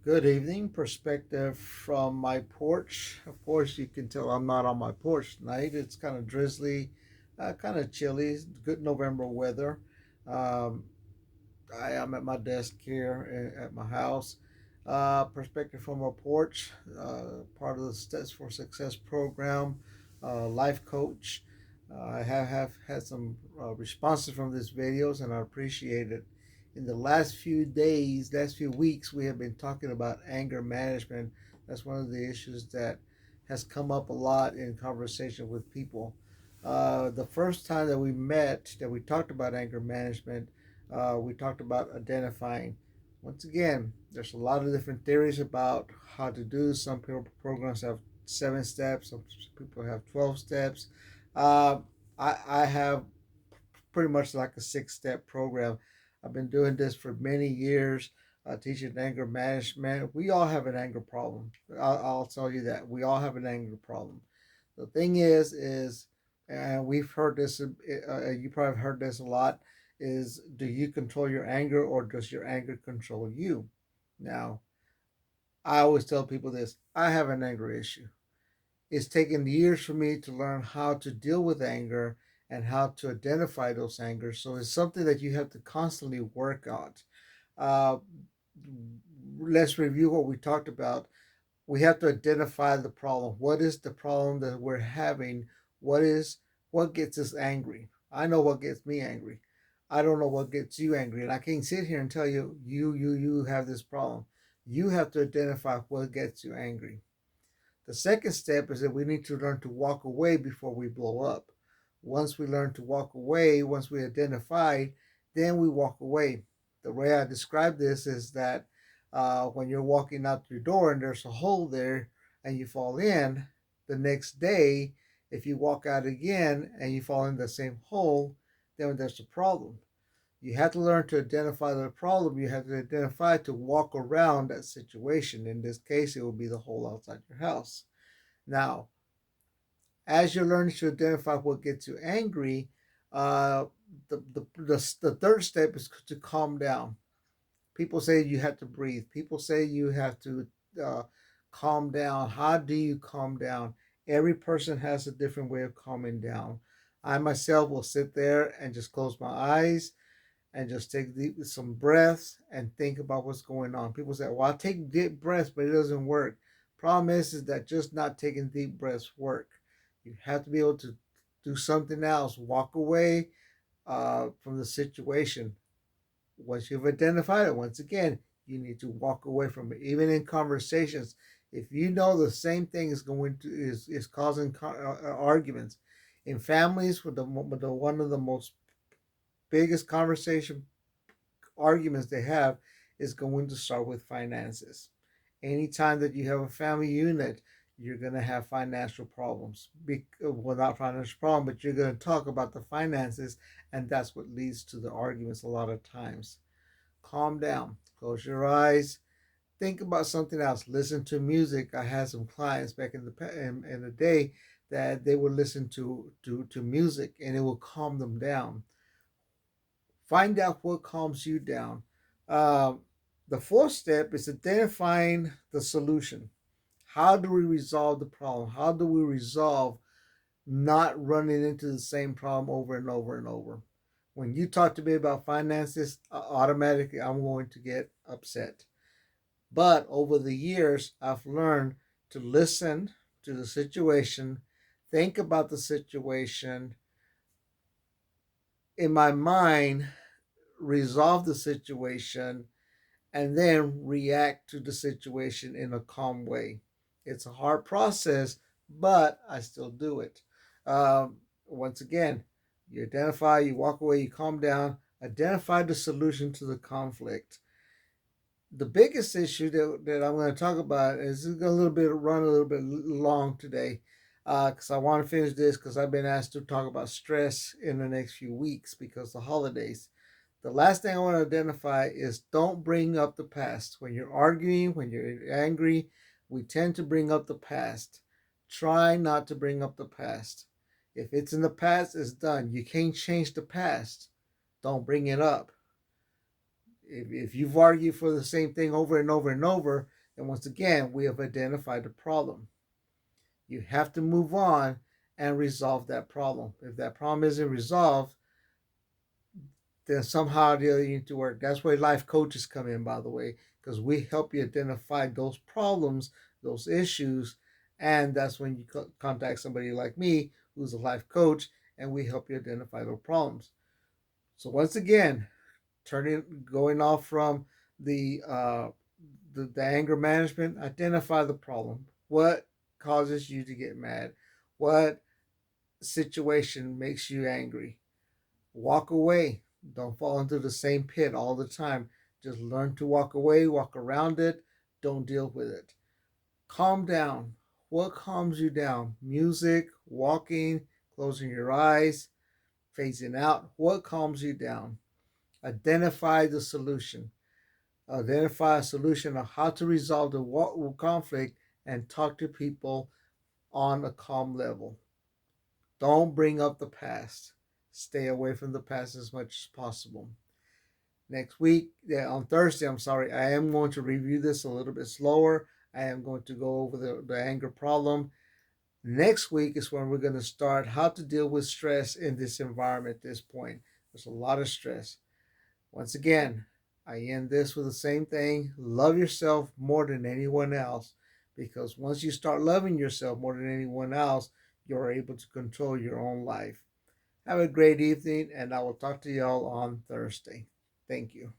Good evening. Perspective from my porch. Of course, you can tell I'm not on my porch tonight. It's kind of drizzly, kind of chilly. Good November weather. Um, I am at my desk here at my house. Perspective from my porch. Part of the Steps for Success program. Life coach. I have had some responses from these videos, and I appreciate it. In the last few days, last few weeks, we have been talking about anger management. That's one of the issues that has come up a lot in conversation with people. The first time that we met, that we talked about anger management, we talked about identifying. Once again, there's a lot of different theories about how to do. Some programs have 7 steps, some people have 12 steps. Uh, I have pretty much like a 6 step program. I've been doing this for many years, teaching anger management. We all have an anger problem. I'll tell you that. We all have an anger problem. The thing is, and we've heard this, you probably heard this a lot, is do you control your anger or does your anger control you? Now, I always tell people this: I have an anger issue. It's taken years for me to learn how to deal with anger and how to identify those angers. So it's something that you have to constantly work on. Uh, let's review what we talked about. We have to identify the problem. What is the problem that we're having? What gets us angry? I know what gets me angry. I don't know what gets you angry, and I can't sit here and tell you you have this problem. You have to identify what gets you angry. The second step is that we need to learn to walk away before we blow up. Once we learn to walk away, once we identify, then we walk away. The way I describe this is that when you're walking out your door and there's a hole there and you fall in, the next day, if you walk out again and you fall in the same hole, then there's a problem. You have to learn to identify the problem. You have to identify to walk around that situation. In this case, it will be the hole outside your house. Now, as you're learning to identify what gets you angry, uh, the third step is to calm down. People say you have to breathe. People say you have to uh, calm down. How do you calm down? Every person has a different way of calming down. I myself will sit there and just close my eyes and just take some breaths and think about what's going on. People say, "Well, I take deep breaths, but it doesn't work." Problem is that just not taking deep breaths work. You have to be able to do something else. Walk away from the situation. Once you've identified it, once again, you need to walk away from it. Even in conversations, if you know the same thing is causing arguments in families, with the one of the most biggest conversation arguments they have is going to start with finances. Anytime that you have a family unit, you're going to have financial problems. Well, not financial problem, but you're going to talk about the finances, and that's what leads to the arguments a lot of times. Calm down, close your eyes, think about something else. Listen to music. I had some clients back in the day that they would listen to music, and it will calm them down. Find out what calms you down. Uh, the fourth step is identifying the solution. How do we resolve the problem? How do we resolve not running into the same problem over and over and over? When you talk to me about finances, automatically I'm going to get upset. But over the years, I've learned to listen to the situation, think about the situation in my mind, resolve the situation, and then react to the situation in a calm way. It's a hard process, but I still do it. Once again, you identify, you walk away, you calm down, identify the solution to the conflict. The biggest issue that I'm going to talk about is run a little bit long today because I want to finish this because I've been asked to talk about stress in the next few weeks because the holidays. The last thing I want to identify is don't bring up the past. When you're arguing, when you're angry, we tend to bring up the past. Try not to bring up the past. If it's in the past, it's done. You can't change the past. Don't bring it up. If you've argued for the same thing over and over and over, then once again, we have identified the problem. You have to move on and resolve that problem. If that problem isn't resolved, then somehow the other you need to work. That's where life coaches come in, by the way, because we help you identify those problems, those issues, and that's when you contact somebody like me, who's a life coach, and we help you identify those problems. So once again, going off from the anger management, identify the problem. What causes you to get mad? What situation makes you angry? Walk away. Don't fall into the same pit all the time. Just learn to walk away, walk around it. Don't deal with it. Calm down. What calms you down? Music, walking, closing your eyes, phasing out. What calms you down? Identify the solution. Identify a solution of how to resolve the conflict and talk to people on a calm level. Don't bring up the past. Stay away from the past as much as possible. Next week, on Thursday, I am going to review this a little bit slower. I am going to go over the anger problem. Next week is when we're going to start how to deal with stress in this environment at this point. There's a lot of stress. Once again, I end this with the same thing. Love yourself more than anyone else, because once you start loving yourself more than anyone else, you're able to control your own life. Have a great evening, and I will talk to y'all on Thursday. Thank you.